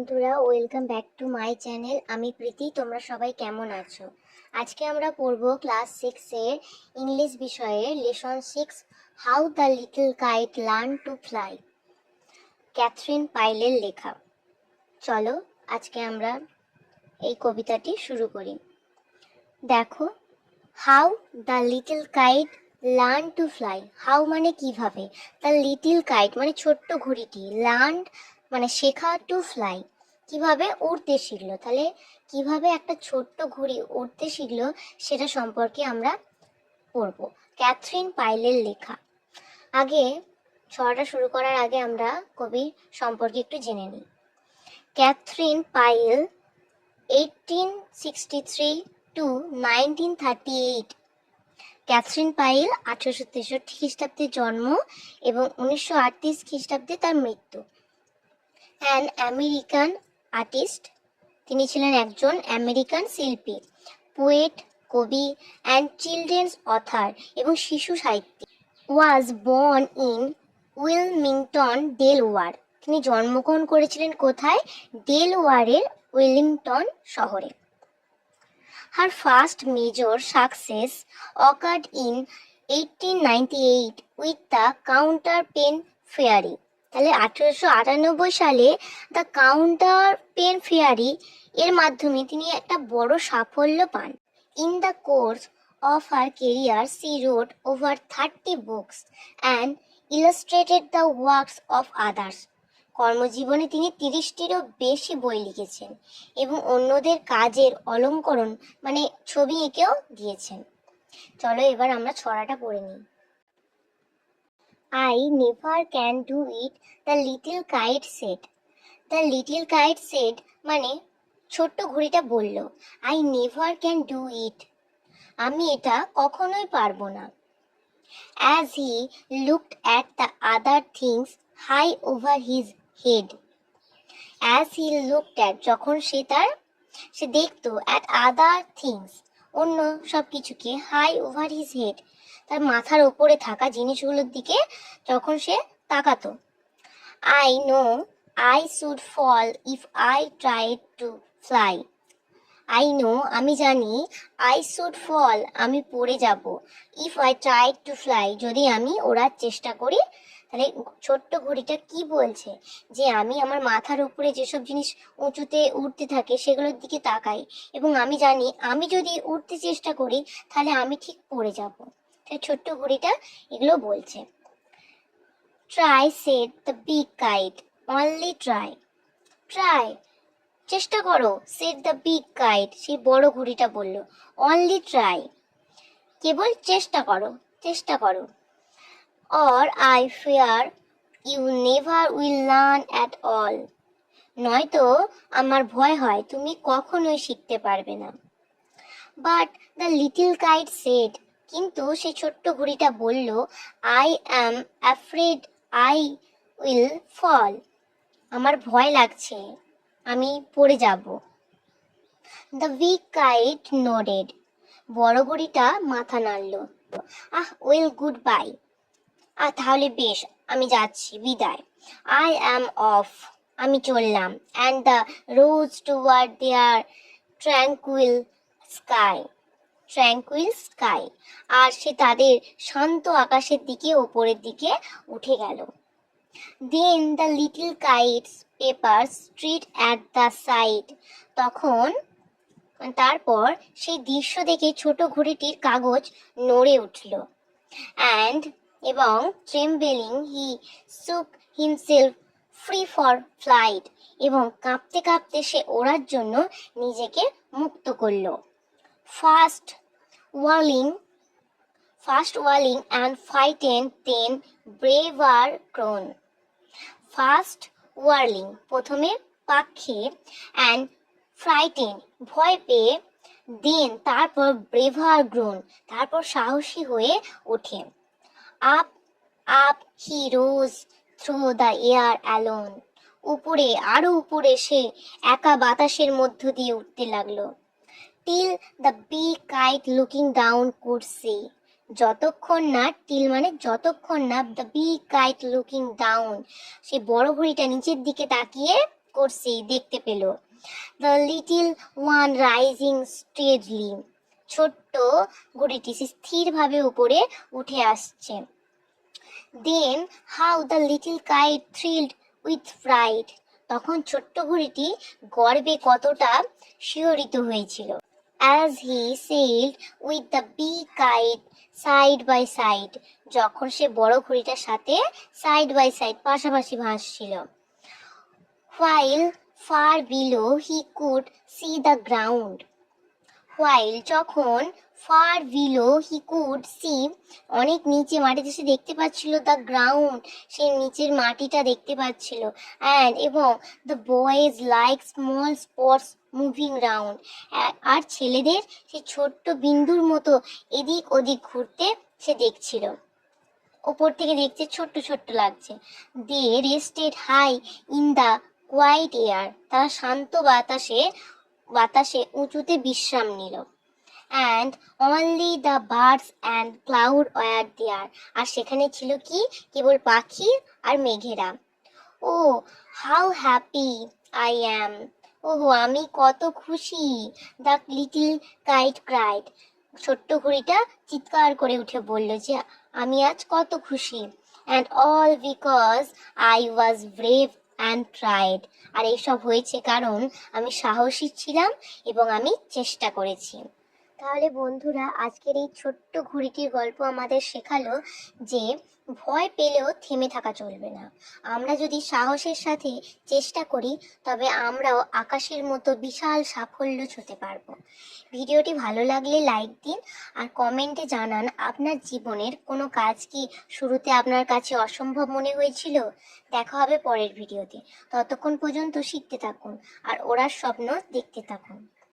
বন্ধুরা, welcome back to my channel. আমি প্রীতি। তোমরা সবাই কেমন আছো? আজকে আমরা পড়ব ক্লাস 6 এর ইংলিশ বিষয়ের lesson 6, how the little kite learn to fly, Katherine পাইলের লেখা। চলো আজকে আমরা এই কবিতাটি শুরু করি। দেখো, how the little kite learn to fly. How মানে কিভাবে, দ্য লিটল কাইট মানে ছোট্ট ঘুড়িটি, লার্ন মানে শেখা, টু ফ্লাই কিভাবে উড়তে শিখলো। তাহলে কিভাবে একটা ছোট্ট ঘুড়ি উড়তে শিখলো সেটা সম্পর্কে আমরা পড়ব। ক্যাথরিন পাইলের লেখা। আগে ছড়াটা শুরু করার আগে আমরা কবির সম্পর্কে একটু জেনে নিই। Catherine Pyle 1863 to 1938। Catherine Pyle 1863 খ্রিস্টাব্দে জন্ম এবং 1938 খ্রিস্টাব্দে তার মৃত্যু। অ্যান আমেরিকান আর্টিস্ট, তিনি ছিলেন একজন আমেরিকান শিল্পী, পোয়েট, কবি অ্যান্ড চিলড্রেন্স অথার এবং শিশু সাহিত্যিক। Was born in Wilmington, Delaware. তিনি জন্মগ্রহণ করেছিলেন কোথায়? ডেলওয়ারের উইলিংটন শহরে। Her first major success occurred in 1898 with the Counterpane Fairy. তাহলে 1898 সালে দ্য কাউন্টার পেন ফেয়ারি এর মাধ্যমে তিনি একটা বড় সাফল্য পান। In the course of her career she রোট over 30 books and illustrated the works of others. কর্মজীবনে তিনি 30টিরও বেশি বই লিখেছেন এবং অন্যদের কাজের অলঙ্করণ মানে ছবি এঁকেও দিয়েছেন। চলো এবার আমরা ছড়াটা পড়ে নিই। I never can do it, the little kite said. The little kite said মানে ছোট্ট ঘুড়িটা বলল, I never can do it, আমি এটা কখনোই পারবো না। As he looked at the other things high over his head. As he looked at যখন সে দেখতো at other things অন্য সব কিছুকে, high over his head তার মাথার উপরে থাকা জিনিসগুলোর দিকে যখন সে তাকাতো। I know I should fall if I tried to fly. I know আমি জানি, I should fall আমি পড়ে যাব, if I tried to fly যদি আমি ওড়ার চেষ্টা করি। তাহলে ছোট্ট ঘুড়িটা কি বলছে? যে আমি আমার মাথার উপরে যেসব জিনিস উঁচুতে উঠতে থাকে সেগুলোর দিকে তাকাই এবং আমি জানি আমি যদি উঠতে চেষ্টা করি তাহলে আমি ঠিক পড়ে যাব। তাই ছোট্ট ঘুড়িটা এগুলো বলছে। Try said the big kite, only try. Try চেষ্টা করো, said the big kite সেই বড় ঘুড়িটা বলল, only try কেবল চেষ্টা করো, চেষ্টা করো। Or I fear you never will learn at all. নয়তো আমার ভয় হয় তুমি কখনোই শিখতে পারবে না। But the little kite said কিন্তু সেই ছোট্ট ঘুড়িটা বলল, I am afraid I will fall. আমার ভয় লাগছে, আমি পড়ে যাব। The big kite nodded. বড় ঘুড়িটা মাথা নাড়ল। well goodbye. তাহলে বেশ, আমি যাচ্ছি, বিদায়। I am off. আমি চললাম। And the rose toward their tranquil sky. Tranquil sky. আর সে তাদের শান্ত আকাশের দিকে, ওপরের দিকে উঠে গেল। Then the little kite's papers straight at the side. তারপর সেই দৃশ্য দেখে ছোট ঘুড়িটির কাগজ নড়ে উঠল। এবং trembling he shook himself free for flight. এবং কাঁপতে কাঁপতে সে ওড়ার জন্য নিজেকে মুক্ত করল। Fast whirling and frightened, then braver grown. Fast whirling প্রথমে পাখে, and frightened ভয় পেয়ে, then তারপর braver grown তারপর সাহসী হয়ে ওঠে। Up he rose through the air alone. উপরে, আরো উপরে সে একা বাতাসের মধ্য দিয়ে উঠতে লাগলো। Till the big kite looking down could see. যতক্ষণ না, till মানে যতক্ষণ না, the big kite looking down সে বড় ঘুড়িটা নিচের দিকে তাকিয়ে করছে দেখতে পেল। The little one rising steadily, ছোট্ট ঘুড়িটি স্থিরভাবে উপরে উঠে আসছে। Then how the little kite thrilled with pride, তখন ছোট্ট ঘুড়িটি গর্বে কতটা শিহরিত হয়েছিল। As he sailed with the big kite side by side, যখন সে বড় ঘুড়িটার সাথে সাইড বাই সাইড পাশাপাশি ভাসছিল। While far below he could see the ground, while যখন far below he could see, অনেক নিচে মাটিতে সে দেখতে পাচ্ছিল, দ্য গ্রাউন্ড, সে নিচের মাটিটা দেখতে পাচ্ছিল। অ্যান্ড এবং the boys like small spots moving round, আর ছেলেদের সে ছোট্ট বিন্দুর মতো এদিক ওদিক ঘুরতে সে দেখছিল। ওপর থেকে দেখছে ছোট্ট ছোট্ট লাগছে। They rested high in the quiet air, তারা শান্ত বাতাসে উঁচুতে বিশ্রাম নিল। And only the birds and cloud were there, আর সেখানে ছিল কি, কেবল পাখি আর মেঘেরা। Oh how happy I am, ওহো আমি কত খুশি। দ্য লিটিল কাইট ক্রাইড, ছোট্ট ঘুড়িটা চিৎকার করে উঠে বলল যে আমি আজ কত খুশি। And all because I was brave and tried, আর এইসব হয়েছে কারণ আমি সাহসী ছিলাম এবং আমি চেষ্টা করেছি। তাহলে বন্ধুরা, আজকের এই ছোট্ট ঘুড়িটির গল্প আমাদের শেখালো যে ভয় পেলেও থেমে থাকা চলবে না। আমরা যদি সাহসের সাথে চেষ্টা করি তবে আমরাও আকাশের মতো বিশাল সাফল্য ছুঁতে পারবো। ভিডিওটি ভালো লাগলে লাইক দিন আর কমেন্টে জানান আপনার জীবনের কোনো কাজ কি শুরুতে আপনার কাছে অসম্ভব মনে হয়েছিল। দেখা হবে পরের ভিডিওতে। ততক্ষণ পর্যন্ত শিখতে থাকুন আর ওড়ার স্বপ্ন দেখতে থাকুন।